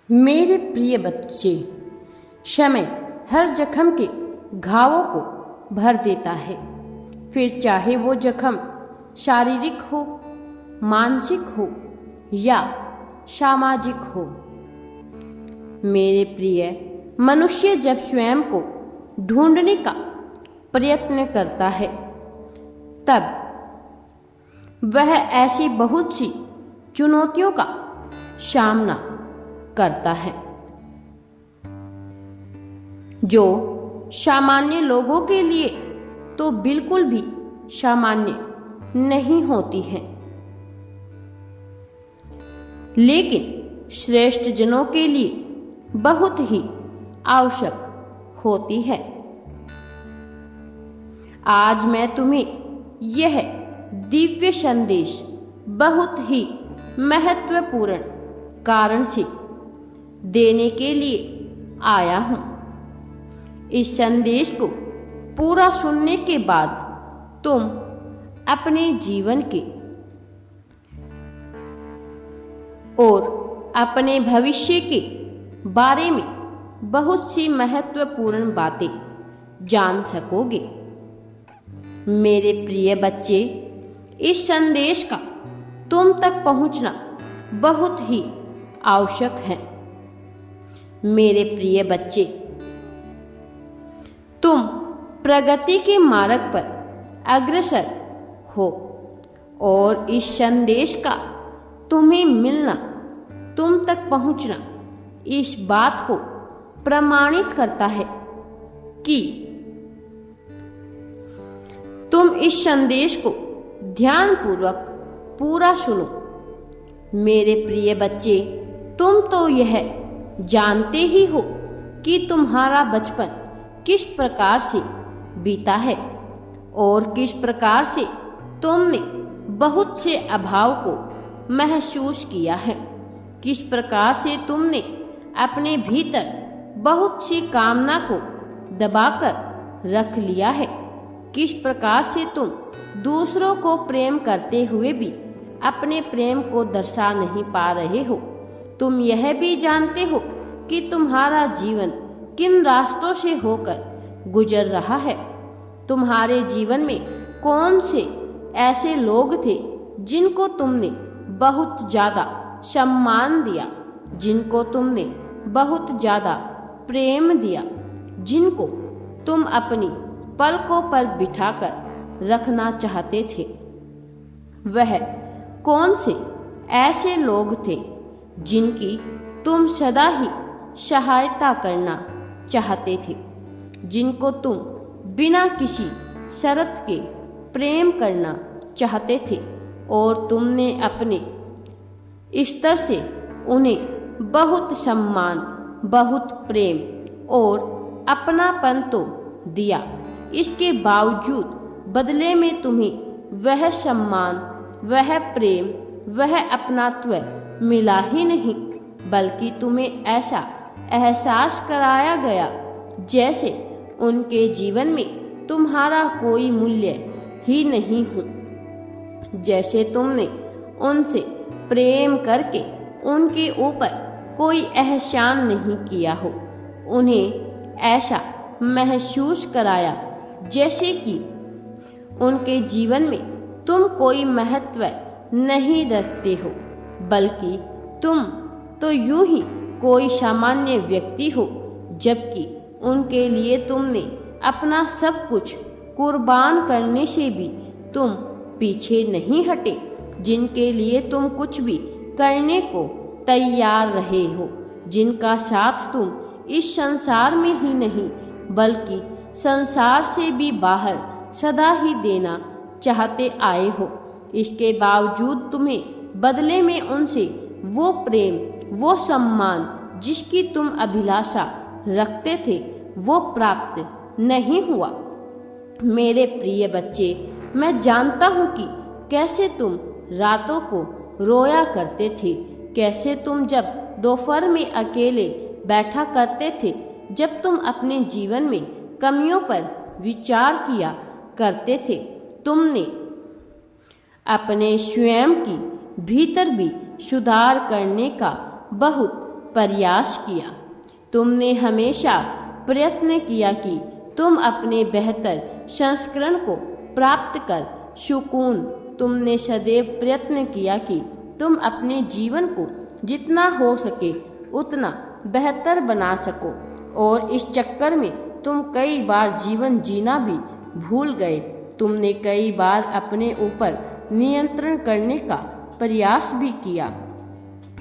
मेरे प्रिय बच्चे, समय हर जख्म के घावों को भर देता है। फिर चाहे वो जख्म शारीरिक हो, मानसिक हो या सामाजिक हो। मेरे प्रिय, मनुष्य जब स्वयं को ढूंढने का प्रयत्न करता है तब वह ऐसी बहुत सी चुनौतियों का सामना करता है जो सामान्य लोगों के लिए तो बिल्कुल भी सामान्य नहीं होती है, लेकिन श्रेष्ठ जनों के लिए बहुत ही आवश्यक होती है। आज मैं तुम्हें यह दिव्य संदेश बहुत ही महत्वपूर्ण कारण से देने के लिए आया हूं। इस संदेश को पूरा सुनने के बाद तुम अपने जीवन के और अपने भविष्य के बारे में बहुत सी महत्वपूर्ण बातें जान सकोगे। मेरे प्रिय बच्चे, इस संदेश का तुम तक पहुंचना बहुत ही आवश्यक है। मेरे प्रिय बच्चे, तुम प्रगति के मार्ग पर अग्रसर हो और इस संदेश का तुम्हें मिलना, तुम तक पहुंचना इस बात को प्रमाणित करता है कि तुम इस संदेश को ध्यानपूर्वक पूरा सुनो। मेरे प्रिय बच्चे, तुम तो यह जानते ही हो कि तुम्हारा बचपन किस प्रकार से बीता है और किस प्रकार से तुमने बहुत से अभाव को महसूस किया है, किस प्रकार से तुमने अपने भीतर बहुत सी कामना को दबाकर रख लिया है, किस प्रकार से तुम दूसरों को प्रेम करते हुए भी अपने प्रेम को दर्शा नहीं पा रहे हो। तुम यह भी जानते हो कि तुम्हारा जीवन किन रास्तों से होकर गुजर रहा है। तुम्हारे जीवन में कौन से ऐसे लोग थे जिनको तुमने बहुत ज़्यादा सम्मान दिया, जिनको तुमने बहुत ज़्यादा प्रेम दिया, जिनको तुम अपनी पलकों पर बिठाकर रखना चाहते थे। वह कौन से ऐसे लोग थे जिनकी तुम सदा ही सहायता करना चाहते थे, जिनको तुम बिना किसी शर्त के प्रेम करना चाहते थे और तुमने अपने स्तर से उन्हें बहुत सम्मान, बहुत प्रेम और अपनापन तो दिया। इसके बावजूद बदले में तुम्हें वह सम्मान, वह प्रेम, वह अपनात्व मिला ही नहीं, बल्कि तुम्हें ऐसा एहसास कराया गया जैसे उनके जीवन में तुम्हारा कोई मूल्य ही नहीं हो, जैसे तुमने उनसे प्रेम करके उनके ऊपर कोई एहसान नहीं किया हो। उन्हें ऐसा महसूस कराया जैसे कि उनके जीवन में तुम कोई महत्व नहीं रखते हो, बल्कि तुम तो यूं ही कोई सामान्य व्यक्ति हो, जबकि उनके लिए तुमने अपना सब कुछ कुर्बान करने से भी तुम पीछे नहीं हटे, जिनके लिए तुम कुछ भी करने को तैयार रहे हो, जिनका साथ तुम इस संसार में ही नहीं बल्कि संसार से भी बाहर सदा ही देना चाहते आए हो। इसके बावजूद तुम्हें बदले में उनसे वो प्रेम, वो सम्मान जिसकी तुम अभिलाषा रखते थे, वो प्राप्त नहीं हुआ। मेरे प्रिय बच्चे, मैं जानता हूँ कि कैसे तुम रातों को रोया करते थे, कैसे तुम जब दोपहर में अकेले बैठा करते थे, जब तुम अपने जीवन में कमियों पर विचार किया करते थे। तुमने अपने स्वयं की भीतर भी सुधार करने का बहुत प्रयास किया। तुमने हमेशा प्रयत्न किया कि तुम अपने बेहतर संस्करण को प्राप्त कर सुकून। तुमने सदैव प्रयत्न किया कि तुम अपने जीवन को जितना हो सके उतना बेहतर बना सको, और इस चक्कर में तुम कई बार जीवन जीना भी भूल गए। तुमने कई बार अपने ऊपर नियंत्रण करने का प्रयास भी किया,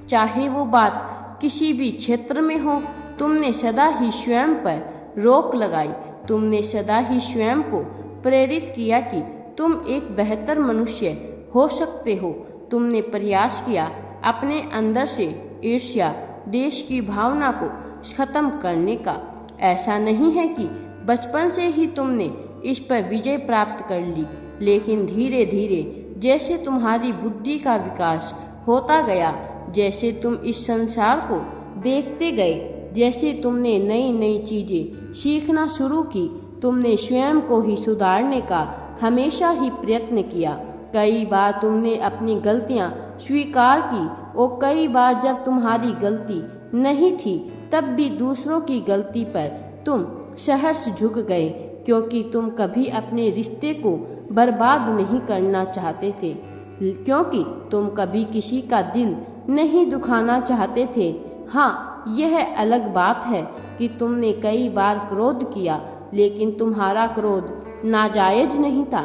चाहे वो बात किसी भी क्षेत्र में हो। तुमने सदा ही स्वयं पर रोक लगाई। तुमने सदा ही स्वयं को प्रेरित किया कि तुम एक बेहतर मनुष्य हो सकते हो। तुमने प्रयास किया अपने अंदर से ईर्ष्या, देश की भावना को खत्म करने का। ऐसा नहीं है कि बचपन से ही तुमने इस पर विजय प्राप्त कर ली, लेकिन धीरे धीरे जैसे तुम्हारी बुद्धि का विकास होता गया, जैसे तुम इस संसार को देखते गए, जैसे तुमने नई नई चीज़ें सीखना शुरू की, तुमने स्वयं को ही सुधारने का हमेशा ही प्रयत्न किया। कई बार तुमने अपनी गलतियां स्वीकार की, और कई बार जब तुम्हारी गलती नहीं थी तब भी दूसरों की गलती पर तुम सहर्ष झुक गए, क्योंकि तुम कभी अपने रिश्ते को बर्बाद नहीं करना चाहते थे, क्योंकि तुम कभी किसी का दिल नहीं दुखाना चाहते थे। हाँ, यह अलग बात है कि तुमने कई बार क्रोध किया, लेकिन तुम्हारा क्रोध नाजायज नहीं था,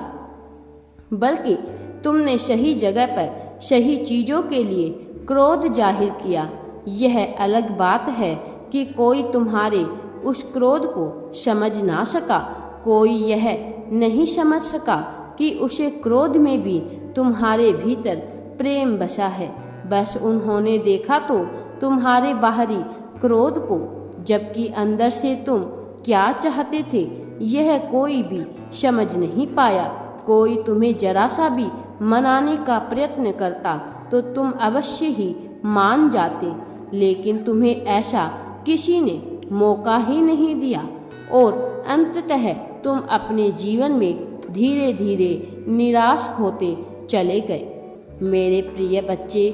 बल्कि तुमने सही जगह पर सही चीज़ों के लिए क्रोध जाहिर किया। यह अलग बात है कि कोई तुम्हारे उस क्रोध को समझ ना सका, कोई यह नहीं समझ सका कि उसे क्रोध में भी तुम्हारे भीतर प्रेम बसा है। बस उन्होंने देखा तो तुम्हारे बाहरी क्रोध को, जबकि अंदर से तुम क्या चाहते थे यह कोई भी समझ नहीं पाया। कोई तुम्हें जरा सा भी मनाने का प्रयत्न करता तो तुम अवश्य ही मान जाते, लेकिन तुम्हें ऐसा किसी ने मौका ही नहीं दिया, और अंततः तुम अपने जीवन में धीरे धीरे निराश होते चले गए। मेरे प्रिय बच्चे,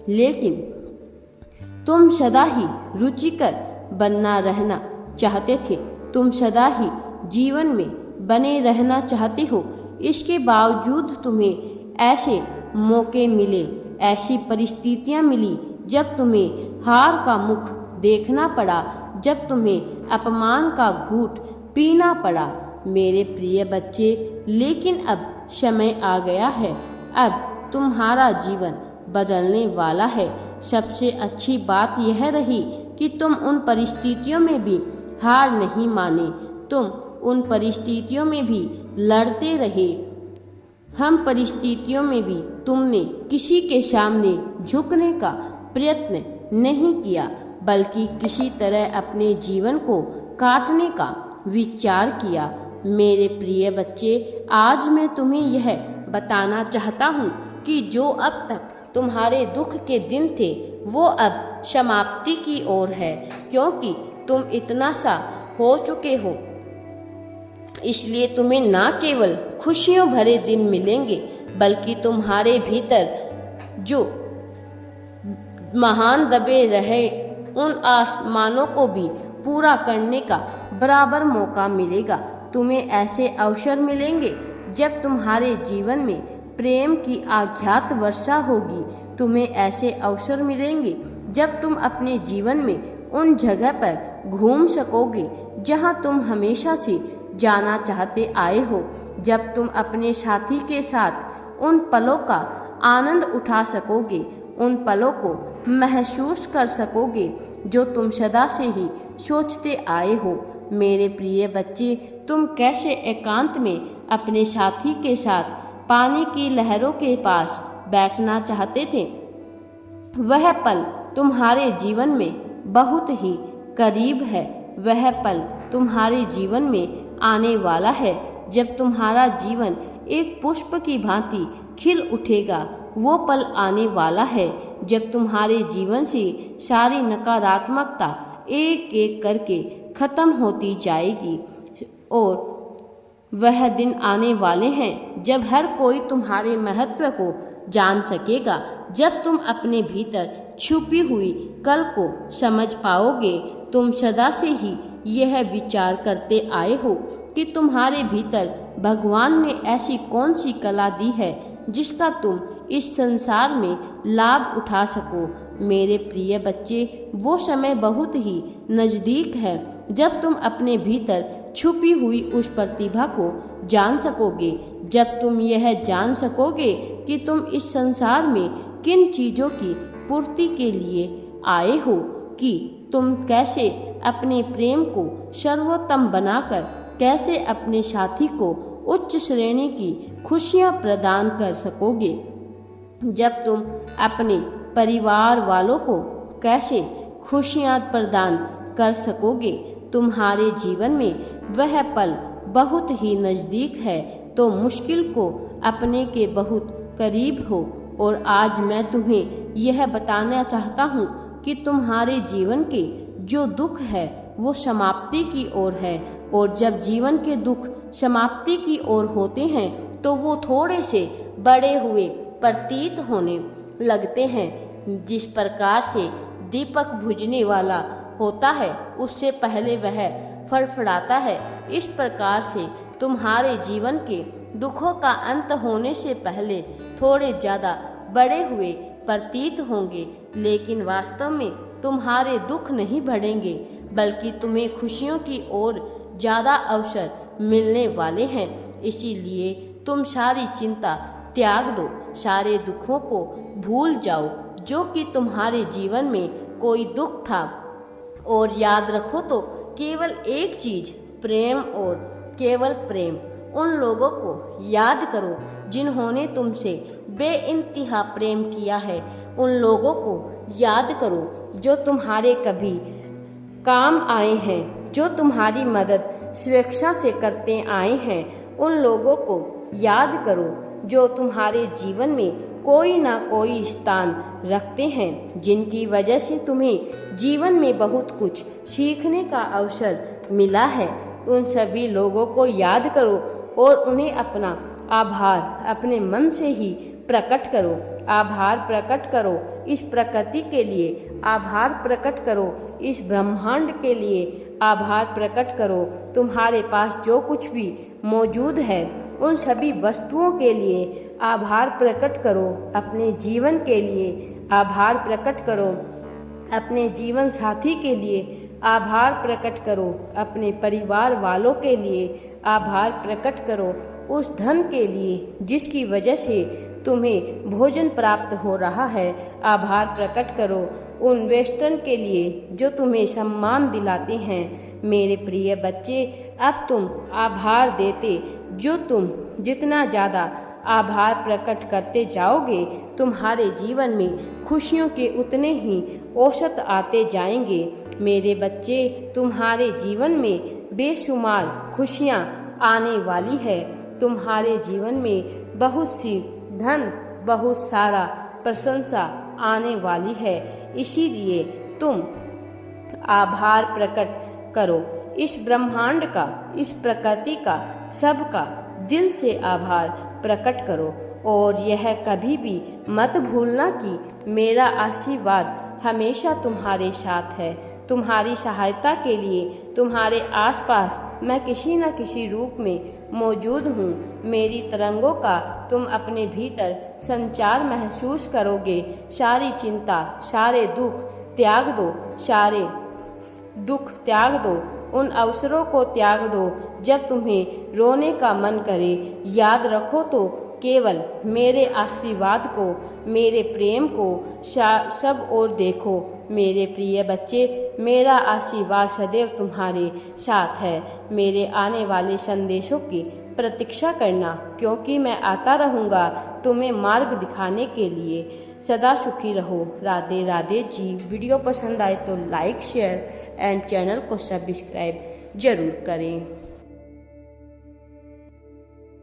लेकिन तुम सदा ही रुचिकर बनना रहना चाहते थे। तुम सदा ही जीवन में बने रहना चाहते हो। इसके बावजूद तुम्हें ऐसे मौके मिले, ऐसी परिस्थितियां मिली जब तुम्हें हार का मुख देखना पड़ा, जब तुम्हें अपमान का घूंट पीना पड़ा। मेरे प्रिय बच्चे, लेकिन अब समय आ गया है। अब तुम्हारा जीवन बदलने वाला है। सबसे अच्छी बात यह रही कि तुम उन परिस्थितियों में भी हार नहीं माने, तुम उन परिस्थितियों में भी लड़ते रहे। हम परिस्थितियों में भी तुमने किसी के सामने झुकने का प्रयत्न नहीं किया, बल्कि किसी तरह अपने जीवन को काटने का विचार किया। मेरे प्रिय बच्चे, आज मैं तुम्हें यह बताना चाहता हूँ कि जो अब तक तुम्हारे दुख के दिन थे वो अब समाप्ति की ओर है, क्योंकि तुम इतना सा हो चुके हो। इसलिए तुम्हें ना केवल खुशियों भरे दिन मिलेंगे, बल्कि तुम्हारे भीतर जो महान दबे रहे उन आसमानों को भी पूरा करने का बराबर मौका मिलेगा। तुम्हें ऐसे अवसर मिलेंगे जब तुम्हारे जीवन में प्रेम की आघात वर्षा होगी। तुम्हें ऐसे अवसर मिलेंगे जब तुम अपने जीवन में उन जगह पर घूम सकोगे जहां तुम हमेशा से जाना चाहते आए हो, जब तुम अपने साथी के साथ उन पलों का आनंद उठा सकोगे, उन पलों को महसूस कर सकोगे जो तुम सदा से ही सोचते आए हो। मेरे प्रिय बच्चे, तुम कैसे एकांत में अपने साथी के साथ पानी की लहरों के पास बैठना चाहते थे। वह पल तुम्हारे जीवन में बहुत ही करीब है। वह पल तुम्हारे जीवन में आने वाला है जब तुम्हारा जीवन एक पुष्प की भांति खिल उठेगा। वो पल आने वाला है जब तुम्हारे जीवन से सारी नकारात्मकता एक एक करके खत्म होती जाएगी, और वह दिन आने वाले हैं जब हर कोई तुम्हारे महत्व को जान सकेगा। जब तुम अपने भीतर छुपी हुई कल को समझ पाओगे। तुम सदा से ही यह विचार करते आए हो कि तुम्हारे भीतर भगवान ने ऐसी कौन सी कला दी है जिसका तुम इस संसार में लाभ उठा सको। मेरे प्रिय बच्चे, वो समय बहुत ही नज़दीक है जब तुम अपने भीतर छुपी हुई उस प्रतिभा को जान सकोगे। जब तुम यह जान सकोगे कि तुम इस संसार में किन चीज़ों की पूर्ति के लिए आए हो, कि तुम कैसे अपने प्रेम को सर्वोत्तम बनाकर कैसे अपने साथी को उच्च श्रेणी की खुशियाँ प्रदान कर सकोगे। जब तुम अपने परिवार वालों को कैसे खुशियाँ प्रदान कर सकोगे। तुम्हारे जीवन में वह पल बहुत ही नज़दीक है, तो मुश्किल को अपने के बहुत करीब हो। और आज मैं तुम्हें यह बताना चाहता हूँ कि तुम्हारे जीवन के जो दुख है वो समाप्ति की ओर है। और जब जीवन के दुख समाप्ति की ओर होते हैं तो वो थोड़े से बड़े हुए प्रतीत होने लगते हैं। जिस प्रकार से दीपक बुझने वाला होता है उससे पहले वह फड़फड़ाता है, इस प्रकार से तुम्हारे जीवन के दुखों का अंत होने से पहले थोड़े ज़्यादा बड़े हुए प्रतीत होंगे, लेकिन वास्तव में तुम्हारे दुख नहीं बढ़ेंगे, बल्कि तुम्हें खुशियों की ओर ज़्यादा अवसर मिलने वाले हैं। इसीलिए तुम सारी चिंता त्याग दो, सारे दुखों को भूल जाओ जो कि तुम्हारे जीवन में कोई दुख था। और याद रखो तो केवल एक चीज़, प्रेम और केवल प्रेम। उन लोगों को याद करो जिन्होंने तुमसे बेइंतहा प्रेम किया है। उन लोगों को याद करो जो तुम्हारे कभी काम आए हैं, जो तुम्हारी मदद स्वेच्छा से करते आए हैं। उन लोगों को याद करो जो तुम्हारे जीवन में कोई ना कोई स्थान रखते हैं, जिनकी वजह से तुम्हें जीवन में बहुत कुछ सीखने का अवसर मिला है। उन सभी लोगों को याद करो और उन्हें अपना आभार अपने मन से ही प्रकट करो। आभार प्रकट करो इस प्रकृति के लिए, आभार प्रकट करो इस ब्रह्मांड के लिए, आभार प्रकट करो तुम्हारे पास जो कुछ भी मौजूद है उन सभी वस्तुओं के लिए। आभार प्रकट करो अपने जीवन के लिए, आभार प्रकट करो अपने जीवन साथी के लिए, आभार प्रकट करो अपने परिवार वालों के लिए, आभार प्रकट करो उस धन के लिए जिसकी वजह से तुम्हें भोजन प्राप्त हो रहा है। आभार प्रकट करो उन वेस्टर्न के लिए जो तुम्हें सम्मान दिलाते हैं। मेरे प्रिय बच्चे, अब तुम आभार देते जो तुम जितना ज़्यादा आभार प्रकट करते जाओगे, तुम्हारे जीवन में खुशियों के उतने ही औसत आते जाएंगे। मेरे बच्चे, तुम्हारे जीवन में बेशुमार खुशियाँ आने वाली है। तुम्हारे जीवन में बहुत सी धन, बहुत सारा प्रशंसा आने वाली है। इसीलिए तुम आभार प्रकट करो इस ब्रह्मांड का, इस प्रकृति का, सबका दिल से आभार प्रकट करो। और यह कभी भी मत भूलना कि मेरा आशीर्वाद हमेशा तुम्हारे साथ है। तुम्हारी सहायता के लिए तुम्हारे आसपास मैं किसी न किसी रूप में मौजूद हूँ। मेरी तरंगों का तुम अपने भीतर संचार महसूस करोगे। सारी चिंता, सारे दुख त्याग दो, सारे दुख त्याग दो, उन अवसरों को त्याग दो जब तुम्हें रोने का मन करे। याद रखो तो केवल मेरे आशीर्वाद को, मेरे प्रेम को सब ओर देखो। मेरे प्रिय बच्चे, मेरा आशीर्वाद सदैव तुम्हारे साथ है। मेरे आने वाले संदेशों की प्रतीक्षा करना, क्योंकि मैं आता रहूँगा तुम्हें मार्ग दिखाने के लिए। सदा सुखी रहो। राधे राधे जी। वीडियो पसंद आए तो लाइक, शेयर एंड चैनल को सब्सक्राइब जरूर करें।